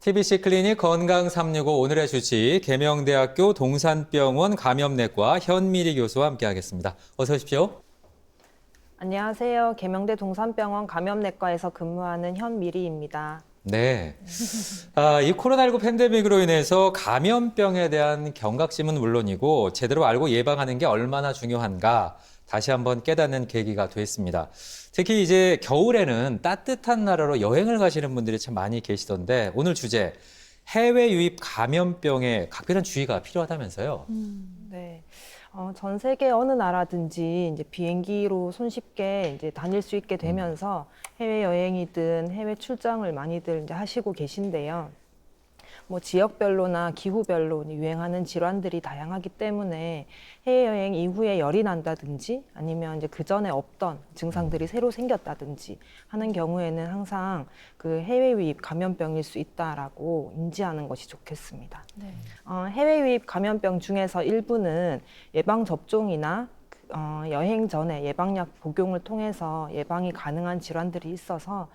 TBC 클리닉 건강 365 오늘의 주치 계명대학교 동산병원 감염내과 현미리 교수와 함께하겠습니다. 어서 오십시오. 안녕하세요. 계명대 동산병원 감염내과에서 근무하는 현미리입니다. 네. 이 코로나19 팬데믹으로 인해서 감염병에 대한 경각심은 물론이고 제대로 알고 예방하는 게 얼마나 중요한가 다시 한번 깨닫는 계기가 됐습니다. 특히 이제 겨울에는 따뜻한 나라로 여행을 가시는 분들이 참 많이 계시던데 오늘 주제 해외 유입 감염병에 각별한 주의가 필요하다면서요. 네. 전 세계 어느 나라든지 이제 비행기로 손쉽게 이제 다닐 수 있게 되면서 해외 여행이든 해외 출장을 많이들 이제 하시고 계신데요. 뭐 지역별로나 기후별로 유행하는 질환들이 다양하기 때문에 해외여행 이후에 열이 난다든지 아니면 이제 그 전에 없던 증상들이 새로 생겼다든지 하는 경우에는 항상 그 해외 유입 감염병일 수 있다라고 인지하는 것이 좋겠습니다. 네. 해외 유입 감염병 중에서 일부는 예방 접종이나 여행 전에 예방약 복용을 통해서 예방이 가능한 질환들이 있어서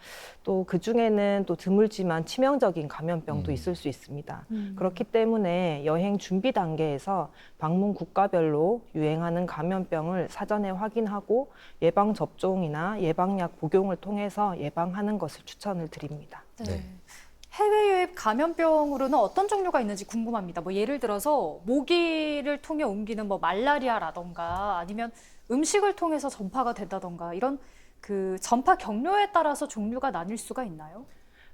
또 그 중에는 또 드물지만 치명적인 감염병도 있을 수 있습니다. 그렇기 때문에 여행 준비 단계에서 방문 국가별로 유행하는 감염병을 사전에 확인하고 예방 접종이나 예방약 복용을 통해서 예방하는 것을 추천을 드립니다. 네. 해외 유입 감염병으로는 어떤 종류가 있는지 궁금합니다. 뭐 예를 들어서 모기를 통해 옮기는 뭐 말라리아라던가 아니면 음식을 통해서 전파가 된다던가 이런 그 전파 경로에 따라서 종류가 나뉠 수가 있나요?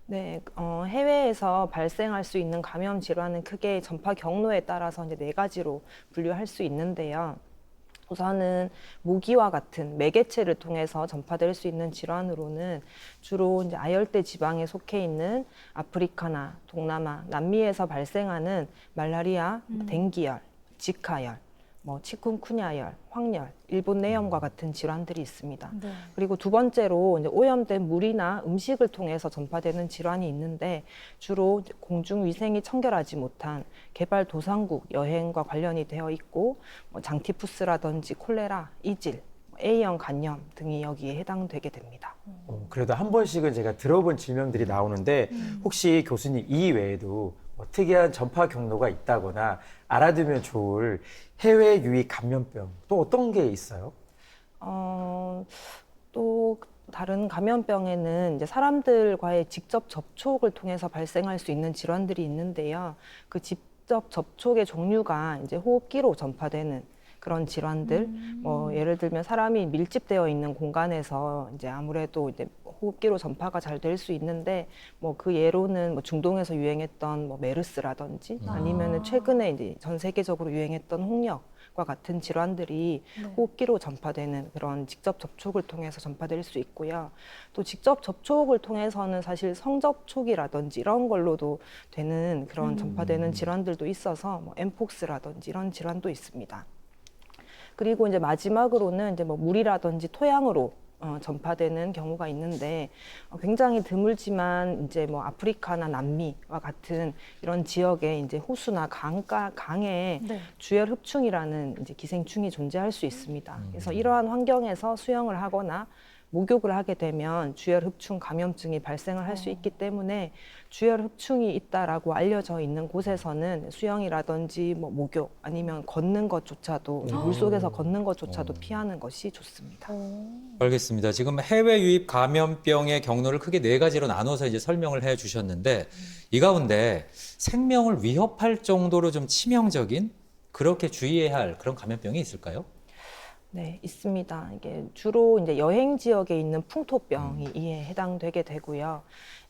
네, 해외에서 발생할 수 있는 감염 질환은 크게 전파 경로에 따라서 이제 4가지로 분류할 수 있는데요. 우선은 모기와 같은 매개체를 통해서 전파될 수 있는 질환으로는 주로 이제 아열대 지방에 속해 있는 아프리카나 동남아, 남미에서 발생하는 말라리아, 댕기열, 지카열, 뭐 치쿤쿠냐열, 황열, 일본 뇌염과 같은 질환들이 있습니다. 네. 그리고 두 번째로 이제 오염된 물이나 음식을 통해서 전파되는 질환이 있는데 주로 이제 공중 위생이 청결하지 못한 개발도상국 여행과 관련이 되어 있고 뭐 장티푸스라든지 콜레라, 이질, A형 간염 등이 여기에 해당되게 됩니다. 그래도 한 번씩은 제가 들어본 질병들이 나오는데 혹시 교수님 이 외에도 뭐 특이한 전파 경로가 있다거나 알아두면 좋을 해외 유입 감염병 또 어떤 게 있어요? 또 다른 감염병에는 이제 사람들과의 직접 접촉을 통해서 발생할 수 있는 질환들이 있는데요. 그 직접 접촉의 종류가 이제 호흡기로 전파되는 그런 질환들, 뭐 예를 들면 사람이 밀집되어 있는 공간에서 이제 아무래도 이제 호흡기로 전파가 잘 될 수 있는데 뭐 그 예로는 뭐 중동에서 유행했던 뭐 메르스라든지 아니면은 최근에 이제 전 세계적으로 유행했던 홍역과 같은 질환들이 호흡기로 전파되는 그런 직접 접촉을 통해서 전파될 수 있고요. 또 직접 접촉을 통해서는 사실 성접촉이라든지 이런 걸로도 되는 그런 전파되는 질환들도 있어서 뭐 엠폭스라든지 이런 질환도 있습니다. 그리고 이제 마지막으로는 이제 뭐 물이라든지 토양으로 전파되는 경우가 있는데 굉장히 드물지만 이제 뭐 아프리카나 남미와 같은 이런 지역에 이제 호수나 강에 네. 주열 흡충이라는 이제 기생충이 존재할 수 있습니다. 그래서 이러한 환경에서 수영을 하거나 목욕을 하게 되면 주열 흡충 감염증이 발생을 할 수 있기 때문에 주열 흡충이 있다라고 알려져 있는 곳에서는 수영이라든지 뭐 목욕 아니면 걷는 것조차도 물속에서 걷는 것조차도 피하는 것이 좋습니다. 알겠습니다. 지금 해외 유입 감염병의 경로를 크게 4가지로 나눠서 이제 설명을 해 주셨는데 이 가운데 생명을 위협할 정도로 좀 치명적인 그렇게 주의해야 할 그런 감염병이 있을까요? 네, 있습니다. 이게 주로 이제 여행 지역에 있는 풍토병이 이에 해당되게 되고요.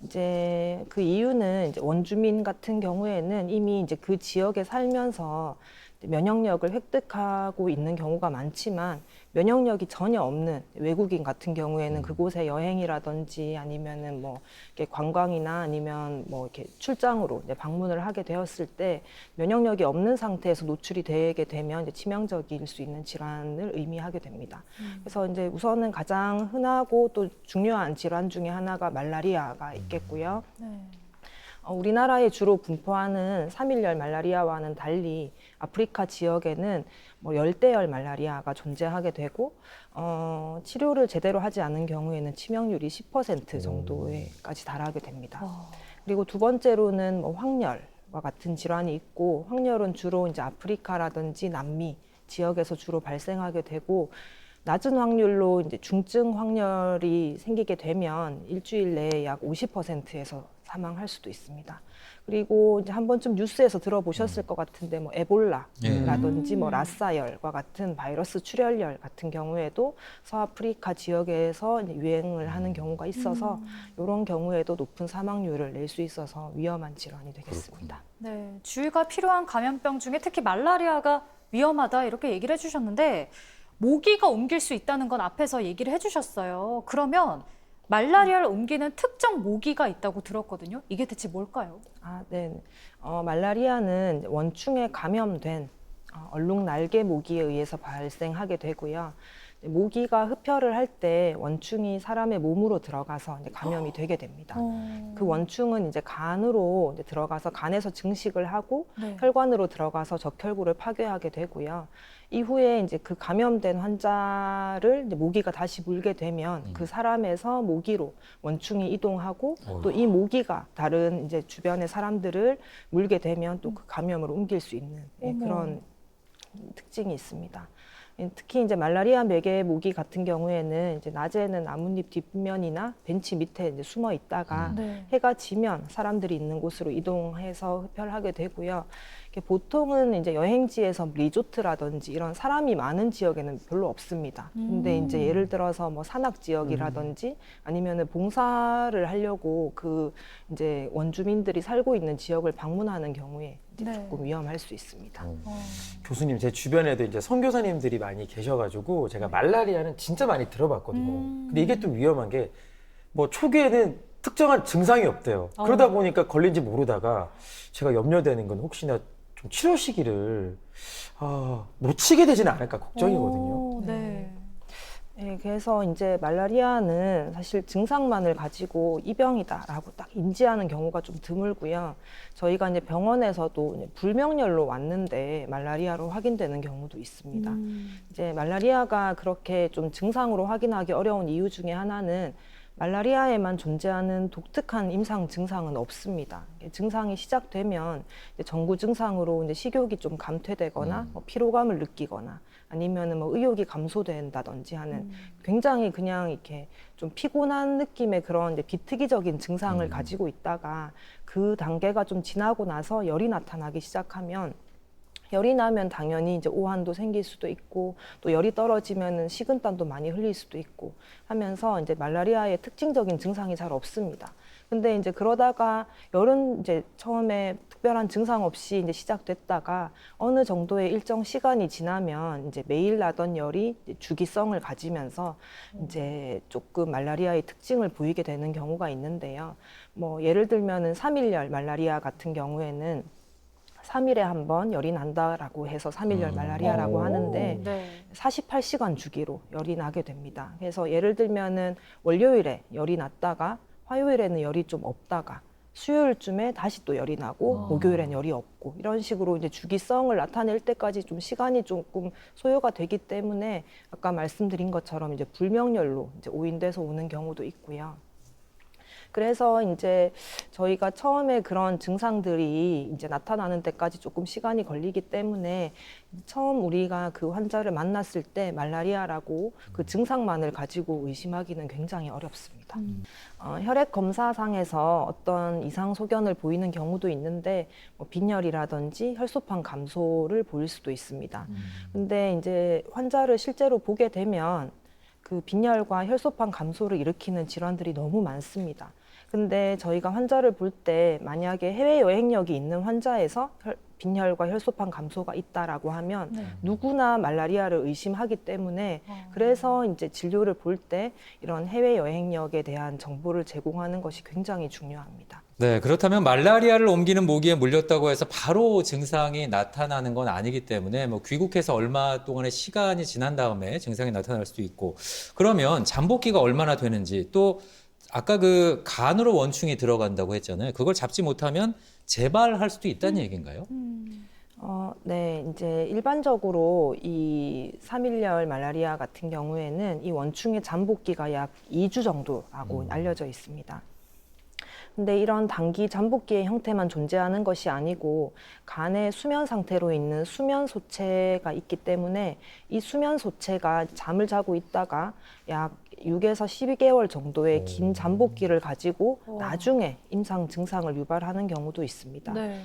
이제 그 이유는 이제 원주민 같은 경우에는 이미 이제 그 지역에 살면서 면역력을 획득하고 있는 경우가 많지만 면역력이 전혀 없는 외국인 같은 경우에는 그곳에 여행이라든지 아니면은 뭐 이렇게 관광이나 아니면 뭐 이렇게 출장으로 이제 방문을 하게 되었을 때 면역력이 없는 상태에서 노출이 되게 되면 이제 치명적일 수 있는 질환을 의미하게 됩니다. 그래서 이제 우선은 가장 흔하고 또 중요한 질환 중에 하나가 말라리아가 있겠고요. 네. 우리나라에 주로 분포하는 3일열 말라리아와는 달리 아프리카 지역에는 뭐 열대열 말라리아가 존재하게 되고 치료를 제대로 하지 않은 경우에는 치명률이 10% 정도에까지 달하게 됩니다. 그리고 두 번째로는 뭐 황열과 같은 질환이 있고, 황열은 주로 이제 아프리카라든지 남미 지역에서 주로 발생하게 되고, 낮은 확률로 이제 중증 황열이 생기게 되면 일주일 내에 약 50%에서 사망할 수도 있습니다. 그리고 이제 한 번쯤 뉴스에서 들어보셨을 것 같은데 뭐 에볼라라든지 뭐 라사열과 같은 바이러스 출혈열 같은 경우에도 서아프리카 지역에서 이제 유행을 하는 경우가 있어서 이런 경우에도 높은 사망률을 낼 수 있어서 위험한 질환이 되겠습니다. 네, 주의가 필요한 감염병 중에 특히 말라리아가 위험하다 이렇게 얘기를 해주셨는데 모기가 옮길 수 있다는 건 앞에서 얘기를 해주셨어요. 그러면 말라리아를 옮기는 특정 모기가 있다고 들었거든요. 이게 대체 뭘까요? 네. 말라리아는 원충에 감염된 얼룩날개 모기에 의해서 발생하게 되고요. 모기가 흡혈을 할 때 원충이 사람의 몸으로 들어가서 이제 감염이 되게 됩니다. 그 원충은 이제 간으로 이제 들어가서 간에서 증식을 하고 네. 혈관으로 들어가서 적혈구를 파괴하게 되고요. 이후에 이제 그 감염된 환자를 이제 모기가 다시 물게 되면 그 사람에서 모기로 원충이 이동하고 또 이 모기가 다른 이제 주변의 사람들을 물게 되면 또 그 감염을 옮길 수 있는 그런 특징이 있습니다. 특히 이제 말라리아 매개 모기 같은 경우에는 이제 낮에는 나뭇잎 뒷면이나 벤치 밑에 이제 숨어 있다가 네. 해가 지면 사람들이 있는 곳으로 이동해서 흡혈하게 되고요. 보통은 이제 여행지에서 리조트라든지 이런 사람이 많은 지역에는 별로 없습니다. 근데 이제 예를 들어서 뭐 산악 지역이라든지 아니면은 봉사를 하려고 그 이제 원주민들이 살고 있는 지역을 방문하는 경우에 이제 네. 조금 위험할 수 있습니다. 교수님, 제 주변에도 이제 선교사님들이 많이 계셔가지고 제가 말라리아는 진짜 많이 들어봤거든요. 근데 이게 또 위험한 게 뭐 초기에는 특정한 증상이 없대요. 그러다 보니까 걸린지 모르다가 제가 염려되는 건 혹시나 좀 치료 시기를 놓치게 되지는 않을까 걱정이거든요. 네. 네, 그래서 이제 말라리아는 사실 증상만을 가지고 이 병이다라고 딱 인지하는 경우가 좀 드물고요. 저희가 이제 병원에서도 이제 불명열로 왔는데 말라리아로 확인되는 경우도 있습니다. 이제 말라리아가 그렇게 좀 증상으로 확인하기 어려운 이유 중에 하나는 말라리아에만 존재하는 독특한 임상 증상은 없습니다. 증상이 시작되면 이제 전구 증상으로 이제 식욕이 좀 감퇴되거나 뭐 피로감을 느끼거나 아니면은 뭐 의욕이 감소된다든지 하는 굉장히 그냥 이렇게 좀 피곤한 느낌의 그런 이제 비특이적인 증상을 가지고 있다가 그 단계가 좀 지나고 나서 열이 나타나기 시작하면 열이 나면 당연히 이제 오한도 생길 수도 있고 또 열이 떨어지면은 식은땀도 많이 흘릴 수도 있고 하면서 이제 말라리아의 특징적인 증상이 잘 없습니다. 근데 이제 그러다가 열은 이제 처음에 특별한 증상 없이 이제 시작됐다가 어느 정도의 일정 시간이 지나면 이제 매일 나던 열이 이제 주기성을 가지면서 이제 조금 말라리아의 특징을 보이게 되는 경우가 있는데요. 뭐 예를 들면은 3일열 말라리아 같은 경우에는 3일에 한 번 열이 난다라고 해서 3일열 말라리아라고 하는데 네. 48시간 주기로 열이 나게 됩니다. 그래서 예를 들면은 월요일에 열이 났다가 화요일에는 열이 좀 없다가 수요일쯤에 다시 또 열이 나고 목요일엔 열이 없고 이런 식으로 이제 주기성을 나타낼 때까지 좀 시간이 조금 소요가 되기 때문에 아까 말씀드린 것처럼 이제 불명열로 이제 오인돼서 오는 경우도 있고요. 그래서 이제 저희가 처음에 그런 증상들이 이제 나타나는 데까지 조금 시간이 걸리기 때문에 처음 우리가 그 환자를 만났을 때 말라리아라고 그 증상만을 가지고 의심하기는 굉장히 어렵습니다. 혈액 검사상에서 어떤 이상 소견을 보이는 경우도 있는데 뭐 빈혈이라든지 혈소판 감소를 보일 수도 있습니다. 근데 이제 환자를 실제로 보게 되면 그 빈혈과 혈소판 감소를 일으키는 질환들이 너무 많습니다. 근데 저희가 환자를 볼 때 만약에 해외 여행력이 있는 환자에서 빈혈과 혈소판 감소가 있다라고 하면 누구나 말라리아를 의심하기 때문에 그래서 이제 진료를 볼 때 이런 해외 여행력에 대한 정보를 제공하는 것이 굉장히 중요합니다. 네, 그렇다면 말라리아를 옮기는 모기에 물렸다고 해서 바로 증상이 나타나는 건 아니기 때문에 뭐 귀국해서 얼마 동안의 시간이 지난 다음에 증상이 나타날 수도 있고 그러면 잠복기가 얼마나 되는지 또 아까 그 간으로 원충이 들어간다고 했잖아요. 그걸 잡지 못하면 재발할 수도 있다는 얘기인가요? 네, 이제 일반적으로 이 3일열 말라리아 같은 경우에는 이 원충의 잠복기가 약 2주 정도라고 알려져 있습니다. 근데 이런 단기 잠복기의 형태만 존재하는 것이 아니고 간의 수면 상태로 있는 수면 소체가 있기 때문에 이 수면 소체가 잠을 자고 있다가 약 6에서 12개월 정도의 긴 잠복기를 가지고 나중에 임상 증상을 유발하는 경우도 있습니다. 네.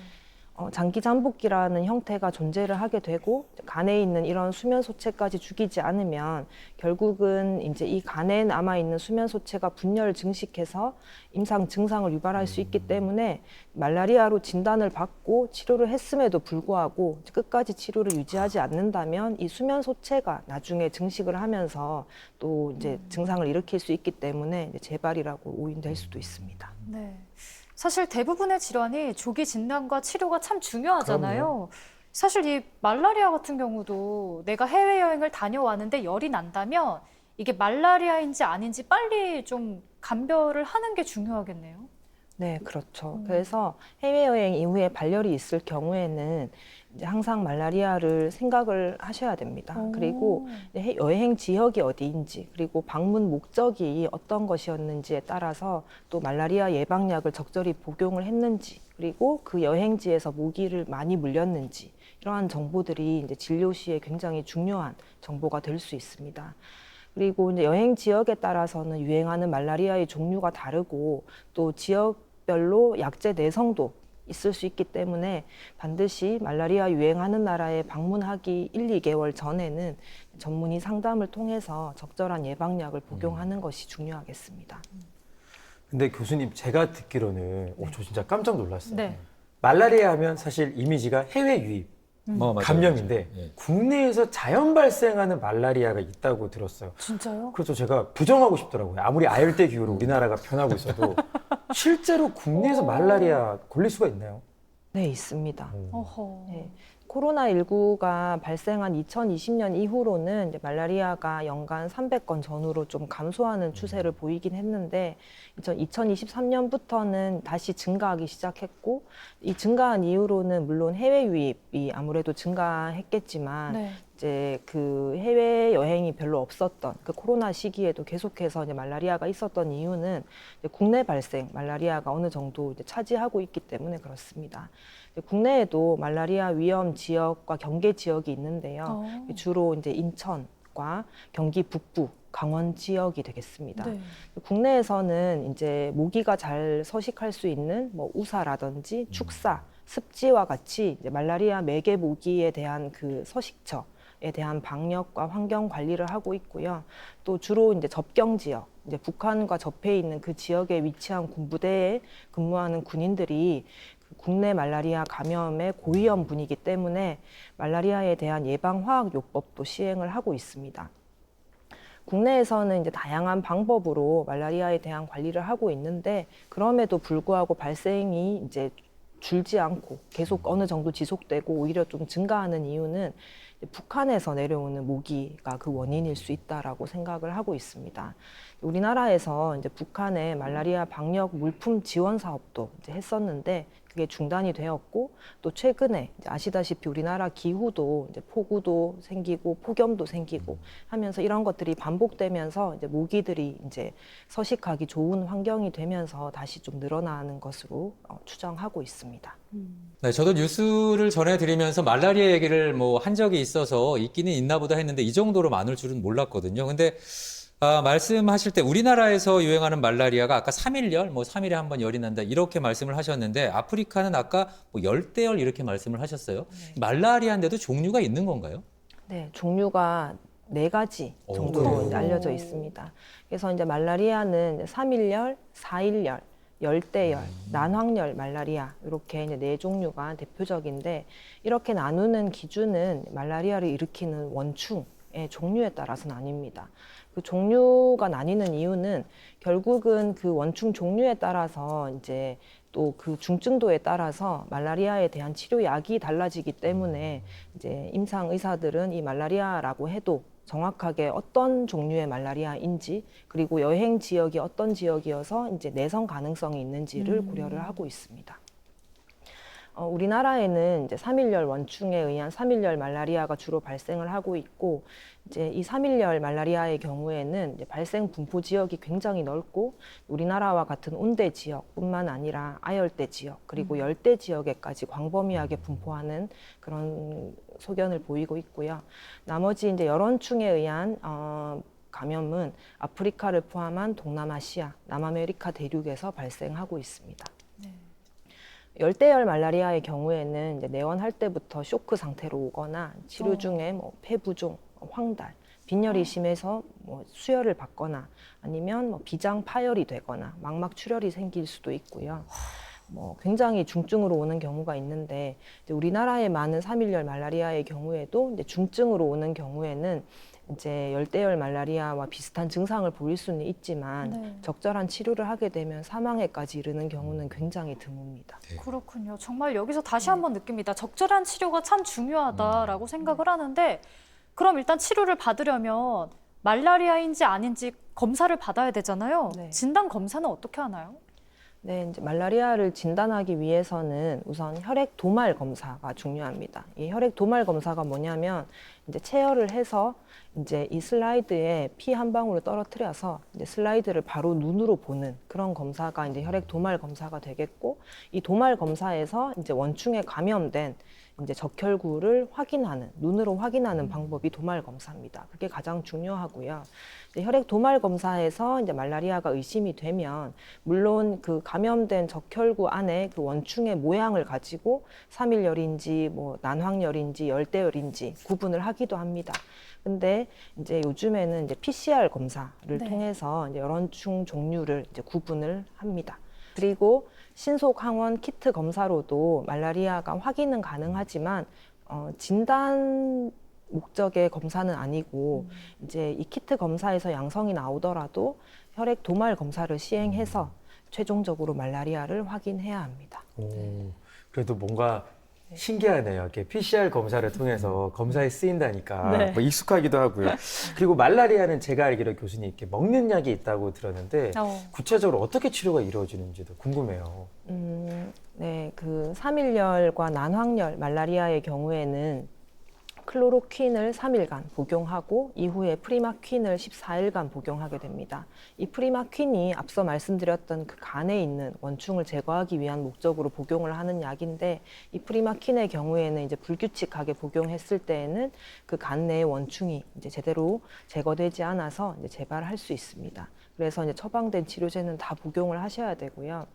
장기 잠복기라는 형태가 존재를 하게 되고 간에 있는 이런 수면 소체까지 죽이지 않으면 결국은 이제 이 간에 남아 있는 수면 소체가 분열을 증식해서 임상 증상을 유발할 수 있기 때문에 말라리아로 진단을 받고 치료를 했음에도 불구하고 끝까지 치료를 유지하지 않는다면 이 수면 소체가 나중에 증식을 하면서 또 이제 증상을 일으킬 수 있기 때문에 이제 재발이라고 오인될 수도 있습니다. 네. 사실 대부분의 질환이 조기 진단과 치료가 참 중요하잖아요. 그럼요. 사실 이 말라리아 같은 경우도 내가 해외여행을 다녀왔는데 열이 난다면 이게 말라리아인지 아닌지 빨리 좀 감별을 하는 게 중요하겠네요. 네, 그렇죠. 그래서 해외여행 이후에 발열이 있을 경우에는 이제 항상 말라리아를 생각을 하셔야 됩니다. 그리고 이제 여행 지역이 어디인지, 그리고 방문 목적이 어떤 것이었는지에 따라서 또 말라리아 예방약을 적절히 복용을 했는지, 그리고 그 여행지에서 모기를 많이 물렸는지, 이러한 정보들이 이제 진료 시에 굉장히 중요한 정보가 될 수 있습니다. 그리고 이제 여행 지역에 따라서는 유행하는 말라리아의 종류가 다르고 또 지역별로 약제 내성도 있을 수 있기 때문에 반드시 말라리아 유행하는 나라에 방문하기 1, 2개월 전에는 전문의 상담을 통해서 적절한 예방약을 복용하는 것이 중요하겠습니다. 근데 교수님 제가 듣기로는 저 진짜 깜짝 놀랐어요. 네. 말라리아 하면 사실 이미지가 해외 유입 맞아요. 감염인데 예. 국내에서 자연 발생하는 말라리아가 있다고 들었어요. 진짜요? 그래서 제가 부정하고 싶더라고요. 아무리 아열대 기후로 우리나라가 변하고 있어도 실제로 국내에서 말라리아 걸릴 수가 있나요? 네, 있습니다. 어허. 네. 코로나19가 발생한 2020년 이후로는 이제 말라리아가 연간 300건 전후로 좀 감소하는 추세를 보이긴 했는데 2023년부터는 다시 증가하기 시작했고 이 증가한 이후로는 물론 해외 유입이 아무래도 증가했겠지만 네. 이제 그 해외 여행이 별로 없었던 그 코로나 시기에도 계속해서 이제 말라리아가 있었던 이유는 이제 국내 발생 말라리아가 어느 정도 이제 차지하고 있기 때문에 그렇습니다. 국내에도 말라리아 위험 지역과 경계 지역이 있는데요. 주로 이제 인천과 경기 북부, 강원 지역이 되겠습니다. 네. 국내에서는 이제 모기가 잘 서식할 수 있는 뭐 우사라든지 축사, 습지와 같이 이제 말라리아 매개 모기에 대한 그 서식처에 대한 방역과 환경 관리를 하고 있고요. 또 주로 이제 접경 지역, 이제 북한과 접해 있는 그 지역에 위치한 군부대에 근무하는 군인들이 국내 말라리아 감염의 고위험 분이기 때문에 말라리아에 대한 예방 화학 요법도 시행을 하고 있습니다. 국내에서는 이제 다양한 방법으로 말라리아에 대한 관리를 하고 있는데 그럼에도 불구하고 발생이 이제 줄지 않고 계속 어느 정도 지속되고 오히려 좀 증가하는 이유는 북한에서 내려오는 모기가 그 원인일 수 있다라고 생각을 하고 있습니다. 우리나라에서 이제 북한의 말라리아 방역 물품 지원 사업도 이제 했었는데 그게 중단이 되었고 또 최근에 이제 아시다시피 우리나라 기후도 이제 폭우도 생기고 폭염도 생기고 하면서 이런 것들이 반복되면서 이제 모기들이 이제 서식하기 좋은 환경이 되면서 다시 좀 늘어나는 것으로 추정하고 있습니다. 네, 저도 뉴스를 전해드리면서 말라리아 얘기를 뭐 한 적이 있어서 있기는 있나 보다 했는데 이 정도로 많을 줄은 몰랐거든요. 근데 말씀하실 때 우리나라에서 유행하는 말라리아가 아까 3일열, 뭐 3일에 한 번 열이 난다 이렇게 말씀을 하셨는데 아프리카는 아까 뭐 열대열 이렇게 말씀을 하셨어요. 말라리아인데도 종류가 있는 건가요? 네, 종류가 4가지 정도로 그래요? 이제 알려져 있습니다. 그래서 이제 말라리아는 3일열, 4일열, 열대열, 난황열 말라리아 이렇게 이제 4종류가 대표적인데 이렇게 나누는 기준은 말라리아를 일으키는 원충의 종류에 따라서는 아닙니다. 그 종류가 나뉘는 이유는 결국은 그 원충 종류에 따라서 이제 또 그 중증도에 따라서 말라리아에 대한 치료약이 달라지기 때문에 이제 임상 의사들은 이 말라리아라고 해도 정확하게 어떤 종류의 말라리아인지 그리고 여행 지역이 어떤 지역이어서 이제 내성 가능성이 있는지를 고려를 하고 있습니다. 우리나라에는 이제 3일열 원충에 의한 3일열 말라리아가 주로 발생을 하고 있고, 이제 이 3일열 말라리아의 경우에는 이제 발생 분포 지역이 굉장히 넓고, 우리나라와 같은 온대 지역뿐만 아니라 아열대 지역 그리고 열대 지역에까지 광범위하게 분포하는 그런 소견을 보이고 있고요. 나머지 이제 열원충에 의한 감염은 아프리카를 포함한 동남아시아, 남아메리카 대륙에서 발생하고 있습니다. 열대열 말라리아의 경우에는 이제 내원할 때부터 쇼크 상태로 오거나 치료 중에 뭐 폐부종, 황달, 빈혈이 심해서 뭐 수혈을 받거나 아니면 뭐 비장 파열이 되거나 망막 출혈이 생길 수도 있고요. 뭐 굉장히 중증으로 오는 경우가 있는데, 이제 우리나라에 많은 3일열 말라리아의 경우에도 이제 중증으로 오는 경우에는 이제 열대열 말라리아와 비슷한 증상을 보일 수는 있지만 네. 적절한 치료를 하게 되면 사망에까지 이르는 경우는 굉장히 드뭅니다. 그렇군요. 정말 여기서 다시 한번 느낍니다. 적절한 치료가 참 중요하다라고 생각을 하는데, 그럼 일단 치료를 받으려면 말라리아인지 아닌지 검사를 받아야 되잖아요. 네. 진단 검사는 어떻게 하나요? 네, 이제 말라리아를 진단하기 위해서는 우선 혈액 도말 검사가 중요합니다. 이 혈액 도말 검사가 뭐냐면 이제 체열을 해서 이제 이 슬라이드에 피 한 방울을 떨어뜨려서 이제 슬라이드를 바로 눈으로 보는 그런 검사가 이제 혈액 도말 검사가 되겠고, 이 도말 검사에서 이제 원충에 감염된 이제 적혈구를 확인하는, 눈으로 확인하는 방법이 도말 검사입니다. 그게 가장 중요하고요. 이제 혈액 도말 검사에서 이제 말라리아가 의심이 되면 물론 그 감염된 적혈구 안에 그 원충의 모양을 가지고 3일열인지 뭐 난황열인지 열대열인지 구분을 하기도 합니다. 근데 이제 요즘에는 이제 PCR 검사를 네. 통해서 이제 열원충 종류를 이제 구분을 합니다. 그리고 신속 항원 키트 검사로도 말라리아가 확인은 가능하지만 진단 목적의 검사는 아니고 이제 이 키트 검사에서 양성이 나오더라도 혈액 도말 검사를 시행해서 최종적으로 말라리아를 확인해야 합니다. 그래도 뭔가 신기하네요. 이렇게 PCR 검사를 통해서 검사에 쓰인다니까 네. 뭐 익숙하기도 하고요. 그리고 말라리아는 제가 알기로 교수님 이렇게 먹는 약이 있다고 들었는데 구체적으로 어떻게 치료가 이루어지는지도 궁금해요. 네, 그 3일열과 난황열 말라리아의 경우에는 클로로퀸을 3일간 복용하고 이후에 프리마퀸을 14일간 복용하게 됩니다. 이 프리마퀸이 앞서 말씀드렸던 그 간에 있는 원충을 제거하기 위한 목적으로 복용을 하는 약인데, 이 프리마퀸의 경우에는 이제 불규칙하게 복용했을 때에는 그 간 내의 원충이 이제 제대로 제거되지 않아서 이제 재발할 수 있습니다. 그래서 이제 처방된 치료제는 다 복용을 하셔야 되고요.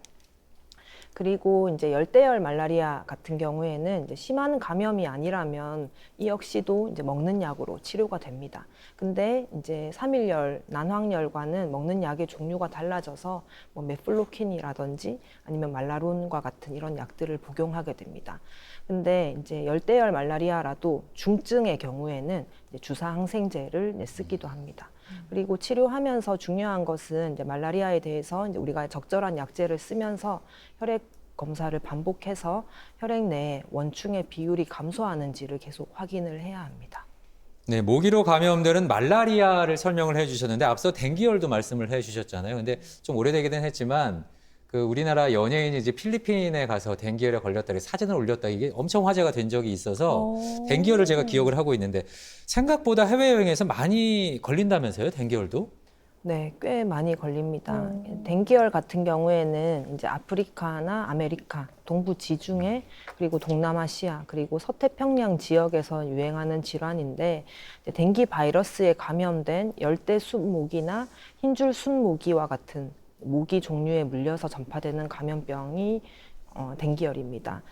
그리고 이제 열대열 말라리아 같은 경우에는 이제 심한 감염이 아니라면 이 역시도 이제 먹는 약으로 치료가 됩니다. 근데 이제 3일열, 난황열과는 먹는 약의 종류가 달라져서 뭐 메플로킨이라든지 아니면 말라론과 같은 이런 약들을 복용하게 됩니다. 근데 이제 열대열 말라리아라도 중증의 경우에는 이제 주사 항생제를 쓰기도 합니다. 그리고 치료하면서 중요한 것은 이제 말라리아에 대해서 이제 우리가 적절한 약제를 쓰면서 혈액 검사를 반복해서 혈액 내에 원충의 비율이 감소하는지를 계속 확인을 해야 합니다. 네, 모기로 감염되는 말라리아를 설명을 해주셨는데 앞서 댕기열도 말씀을 해주셨잖아요. 근데 좀 오래되기는 했지만 그 우리나라 연예인이 이제 필리핀에 가서 댕기열에 걸렸다 사진을 올렸다 이게 엄청 화제가 된 적이 있어서 댕기열을 제가 기억을 하고 있는데 생각보다 해외여행에서 많이 걸린다면서요, 댕기열도? 네, 꽤 많이 걸립니다. 댕기열 같은 경우에는 이제 아프리카나 아메리카, 동부 지중해, 그리고 동남아시아, 그리고 서태평양 지역에서 유행하는 질환인데, 댕기 바이러스에 감염된 열대 숲모기나 흰줄 순모기와 같은 모기 종류에 물려서 전파되는 감염병이 댕기열입니다.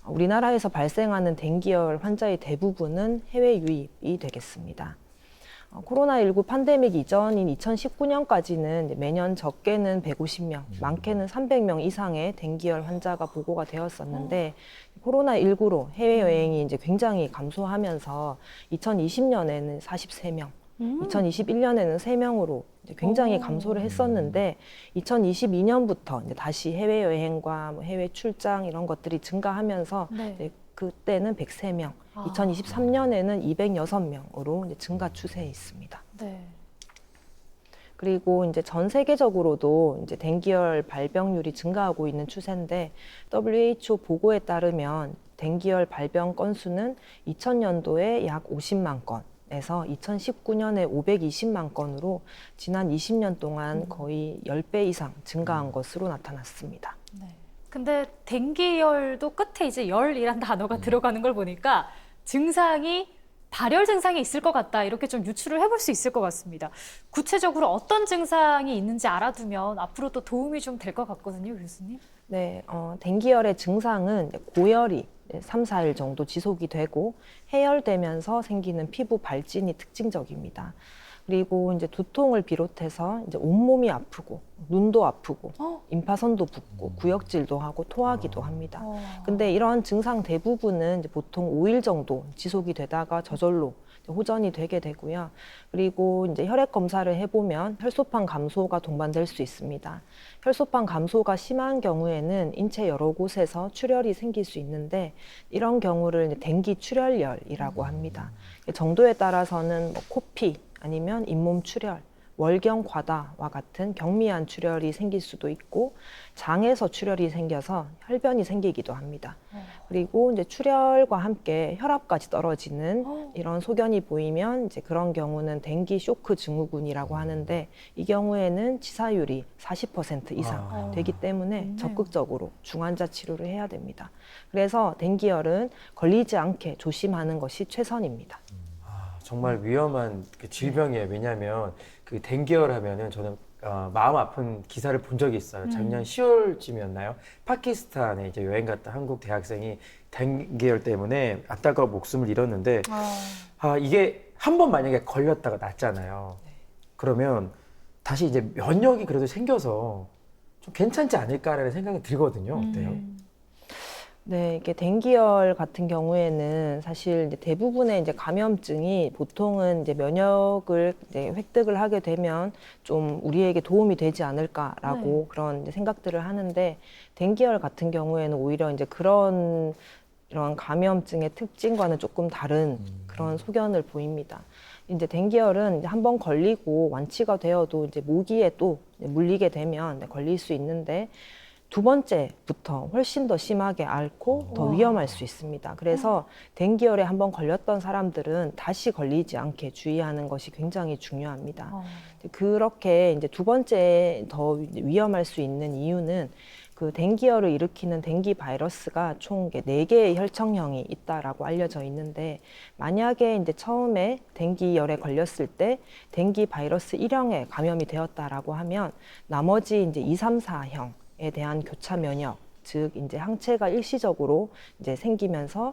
우리나라에서 발생하는 댕기열 환자의 대부분은 해외 유입이 되겠습니다. 코로나19 팬데믹 이전인 2019년까지는 매년 적게는 150명, 많게는 300명 이상의 댕기열 환자가 보고가 되었었는데, 코로나19로 해외여행이 이제 굉장히 감소하면서 2020년에는 43명, 2021년에는 3명으로 굉장히 감소를 했었는데, 2022년부터 이제 다시 해외여행과 뭐 해외 출장 이런 것들이 증가하면서 이제 그때는 103명, 2023년에는 206명으로 이제 증가 추세에 있습니다. 네. 그리고 이제 전 세계적으로도 이제 댕기열 발병률이 증가하고 있는 추세인데 WHO 보고에 따르면 댕기열 발병 건수는 2000년도에 약 50만 건에서 2019년에 520만 건으로 지난 20년 동안 거의 10배 이상 증가한 것으로 나타났습니다. 네. 근데 댕기열도 끝에 이제 열이란 단어가 들어가는 걸 보니까 증상이 발열 증상이 있을 것 같다 이렇게 좀 유추를 해볼 수 있을 것 같습니다. 구체적으로 어떤 증상이 있는지 알아두면 앞으로 또 도움이 좀 될 것 같거든요, 교수님. 네, 댕기열의 증상은 이제 고열이 3, 4일 정도 지속이 되고 해열되면서 생기는 피부 발진이 특징적입니다. 그리고 이제 두통을 비롯해서 이제 온몸이 아프고 눈도 아프고 임파선도 붓고 구역질도 하고 토하기도 합니다. 근데 이런 증상 대부분은 이제 보통 5일 정도 지속이 되다가 저절로 호전이 되게 되고요. 그리고 이제 혈액 검사를 해보면 혈소판 감소가 동반될 수 있습니다. 혈소판 감소가 심한 경우에는 인체 여러 곳에서 출혈이 생길 수 있는데 이런 경우를 이제 댕기 출혈열이라고 합니다. 정도에 따라서는 뭐 코피 아니면 잇몸 출혈, 월경 과다와 같은 경미한 출혈이 생길 수도 있고 장에서 출혈이 생겨서 혈변이 생기기도 합니다. 그리고 이제 출혈과 함께 혈압까지 떨어지는 이런 소견이 보이면 이제 그런 경우는 댕기 쇼크 증후군이라고 하는데 이 경우에는 치사율이 40% 이상 되기 때문에 적극적으로 중환자 치료를 해야 됩니다. 그래서 댕기열은 걸리지 않게 조심하는 것이 최선입니다. 정말 위험한 그 질병이에요. 왜냐하면 그 댕기열 하면은 저는 마음 아픈 기사를 본 적이 있어요. 작년 10월쯤이었나요? 파키스탄에 이제 여행 갔다 한국 대학생이 댕기열 때문에 안타까운 목숨을 잃었는데 이게 한 번 만약에 걸렸다가 낫잖아요. 그러면 다시 이제 면역이 그래도 생겨서 좀 괜찮지 않을까라는 생각이 들거든요. 어때요? 네, 이게 댕기열 같은 경우에는 사실 이제 대부분의 이제 감염증이 보통은 이제 면역을 이제 획득을 하게 되면 좀 우리에게 도움이 되지 않을까라고 그런 이제 생각들을 하는데 댕기열 같은 경우에는 오히려 이제 이런 감염증의 특징과는 조금 다른 그런 소견을 보입니다. 이제 댕기열은 한 번 걸리고 완치가 되어도 이제 모기에 또 물리게 되면 걸릴 수 있는데 두 번째부터 훨씬 더 심하게 앓고 더 위험할 수 있습니다. 그래서 댕기열에 한번 걸렸던 사람들은 다시 걸리지 않게 주의하는 것이 굉장히 중요합니다. 그렇게 이제 두 번째 더 위험할 수 있는 이유는 그 댕기열을 일으키는 댕기 바이러스가 총 4개의 혈청형이 있다라고 알려져 있는데 만약에 이제 처음에 댕기열에 걸렸을 때 댕기 바이러스 1형에 감염이 되었다라고 하면 나머지 이제 2, 3, 4형 에 대한 교차 면역, 즉 이제 항체가 일시적으로 이제 생기면서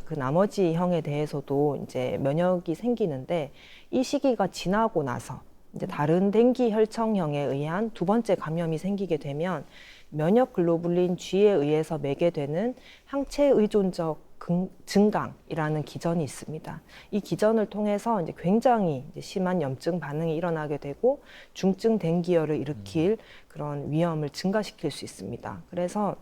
그 나머지 형에 대해서도 이제 면역이 생기는데 이 시기가 지나고 나서 이제 다른 댕기 혈청형에 의한 두 번째 감염이 생기게 되면 면역 글로불린 G에 의해서 매개되는 항체 의존적 증강이라는 기전이 있습니다. 이 기전을 통해서 이제 굉장히 이제 심한 염증 반응이 일어나게 되고 중증 댕기열을 일으킬 그런 위험을 증가시킬 수 있습니다. 그래서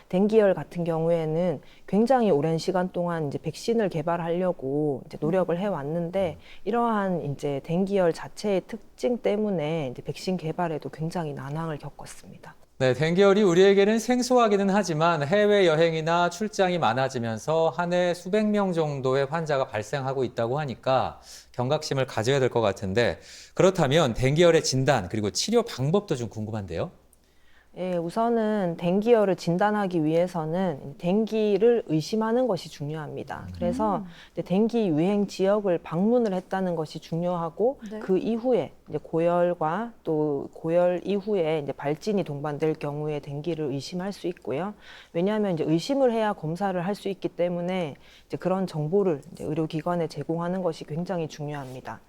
댕기열 같은 경우에는 굉장히 오랜 시간 동안 이제 백신을 개발하려고 이제 노력을 해왔는데 이러한 이제 댕기열 자체의 특징 때문에 이제 백신 개발에도 굉장히 난항을 겪었습니다. 네, 댕기열이 우리에게는 생소하기는 하지만 해외여행이나 출장이 많아지면서 한 해 수백 명 정도의 환자가 발생하고 있다고 하니까 경각심을 가져야 될 것 같은데 그렇다면 댕기열의 진단 그리고 치료 방법도 좀 궁금한데요. 예, 우선은 댕기열을 진단하기 위해서는 댕기를 의심하는 것이 중요합니다. 그래서 이제 댕기 유행 지역을 방문을 했다는 것이 중요하고 그 이후에 이제 고열과 또 고열 이후에 이제 발진이 동반될 경우에 댕기를 의심할 수 있고요. 왜냐하면 이제 의심을 해야 검사를 할 수 있기 때문에 이제 그런 정보를 이제 의료기관에 제공하는 것이 굉장히 중요합니다.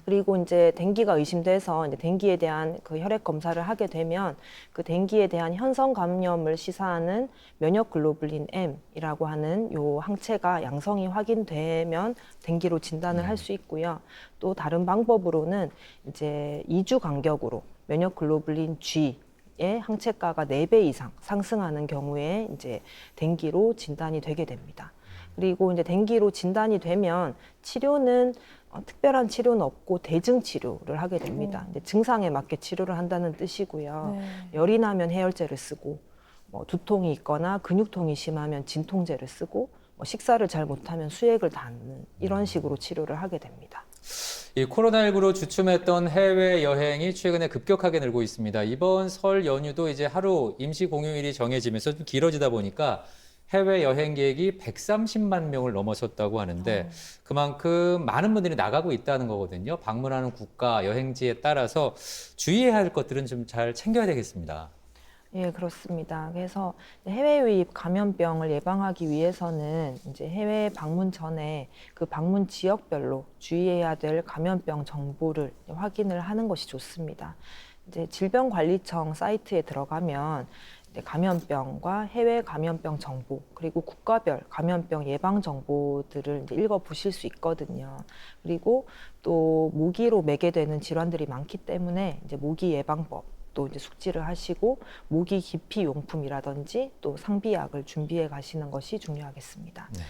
그리고 이제 댕기가 의심돼서 이제 댕기에 대한 그 혈액 검사를 하게 되면 그 댕기에 대한 현성 감염을 시사하는 면역 글로불린 M이라고 하는 요 항체가 양성이 확인되면 댕기로 진단을 할 수 있고요. 또 다른 방법으로는 이제 2주 간격으로 면역 글로불린 G의 항체가가 4배 이상 상승하는 경우에 이제 댕기로 진단이 되게 됩니다. 그리고 이제 dengu로 진단이 되면 치료는 특별한 치료는 없고 대증 치료를 하게 됩니다. 이제 증상에 맞게 치료를 한다는 뜻이고요. 네. 열이 나면 해열제를 쓰고, 뭐 두통이 있거나 근육통이 심하면 진통제를 쓰고, 뭐 식사를 잘 못하면 수액을 닿는 이런 식으로 치료를 하게 됩니다. 이 코로나19로 주춤했던 해외 여행이 최근에 급격하게 늘고 있습니다. 이번 설 연휴도 이제 하루 임시 공휴일이 정해지면서 좀 길어지다 보니까 해외 여행 계획이 130만 명을 넘어섰다고 하는데 그만큼 많은 분들이 나가고 있다는 거거든요. 방문하는 국가, 여행지에 따라서 주의해야 할 것들은 좀 잘 챙겨야 되겠습니다. 예, 그렇습니다. 그래서 해외 유입 감염병을 예방하기 위해서는 이제 해외 방문 전에 그 방문 지역별로 주의해야 될 감염병 정보를 확인을 하는 것이 좋습니다. 이제 질병관리청 사이트에 들어가면 이제 감염병과 해외 감염병 정보 그리고 국가별 감염병 예방 정보들을 이제 읽어보실 수 있거든요. 그리고 또 모기로 매개되는 질환들이 많기 때문에 이제 모기 예방법 또 이제 숙지를 하시고 모기 기피 용품이라든지 또 상비약을 준비해 가시는 것이 중요하겠습니다. 네.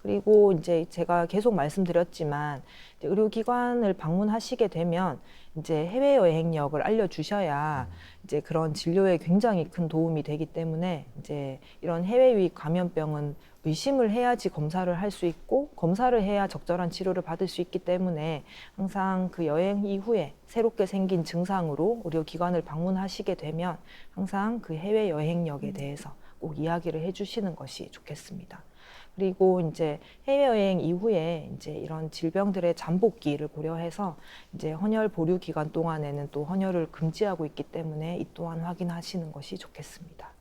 그리고 이제 제가 계속 말씀드렸지만 이제 의료기관을 방문하시게 되면 이제 해외 여행력을 알려주셔야 이제 그런 진료에 굉장히 큰 도움이 되기 때문에 이제 이런 해외 유입 감염병은 의심을 해야지 검사를 할 수 있고 검사를 해야 적절한 치료를 받을 수 있기 때문에 항상 그 여행 이후에 새롭게 생긴 증상으로 의료기관을 방문하시게 되면 항상 그 해외 여행력에 대해서 꼭 이야기를 해주시는 것이 좋겠습니다. 그리고 이제 해외여행 이후에 이제 이런 질병들의 잠복기를 고려해서 이제 헌혈 보류 기간 동안에는 또 헌혈을 금지하고 있기 때문에 이 또한 확인하시는 것이 좋겠습니다.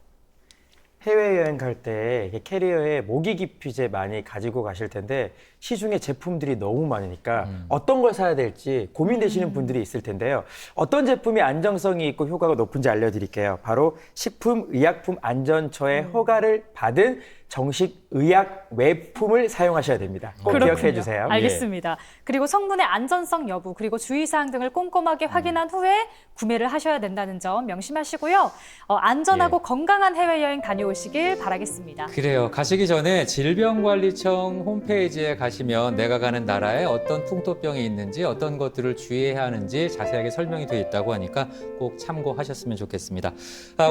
해외여행 갈 때 캐리어에 모기 기피제 많이 가지고 가실 텐데 시중에 제품들이 너무 많으니까 어떤 걸 사야 될지 고민되시는 분들이 있을 텐데요. 어떤 제품이 안정성이 있고 효과가 높은지 알려드릴게요. 바로 식품의약품안전처의 허가를 받은 정식 의약 외품을 사용하셔야 됩니다. 꼭 기억해 주세요. 알겠습니다. 그리고 성분의 안전성 여부 그리고 주의사항 등을 꼼꼼하게 확인한 후에 구매를 하셔야 된다는 점 명심하시고요. 안전하고 건강한 해외여행 다녀오시길 바라겠습니다. 그래요. 가시기 전에 질병관리청 홈페이지에 가시면 내가 가는 나라에 어떤 풍토병이 있는지 어떤 것들을 주의해야 하는지 자세하게 설명이 되어 있다고 하니까 꼭 참고하셨으면 좋겠습니다.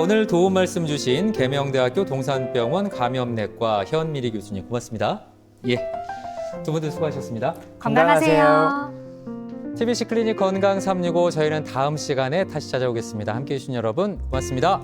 오늘 도움 말씀 주신 계명대학교 동산병원 감염내과 현미리 교수님 고맙습니다. 예, 두 분들 수고하셨습니다. 건강하세요. TBC 클리닉 건강 365 저희는 다음 시간에 다시 찾아오겠습니다. 함께해 주신 여러분 고맙습니다.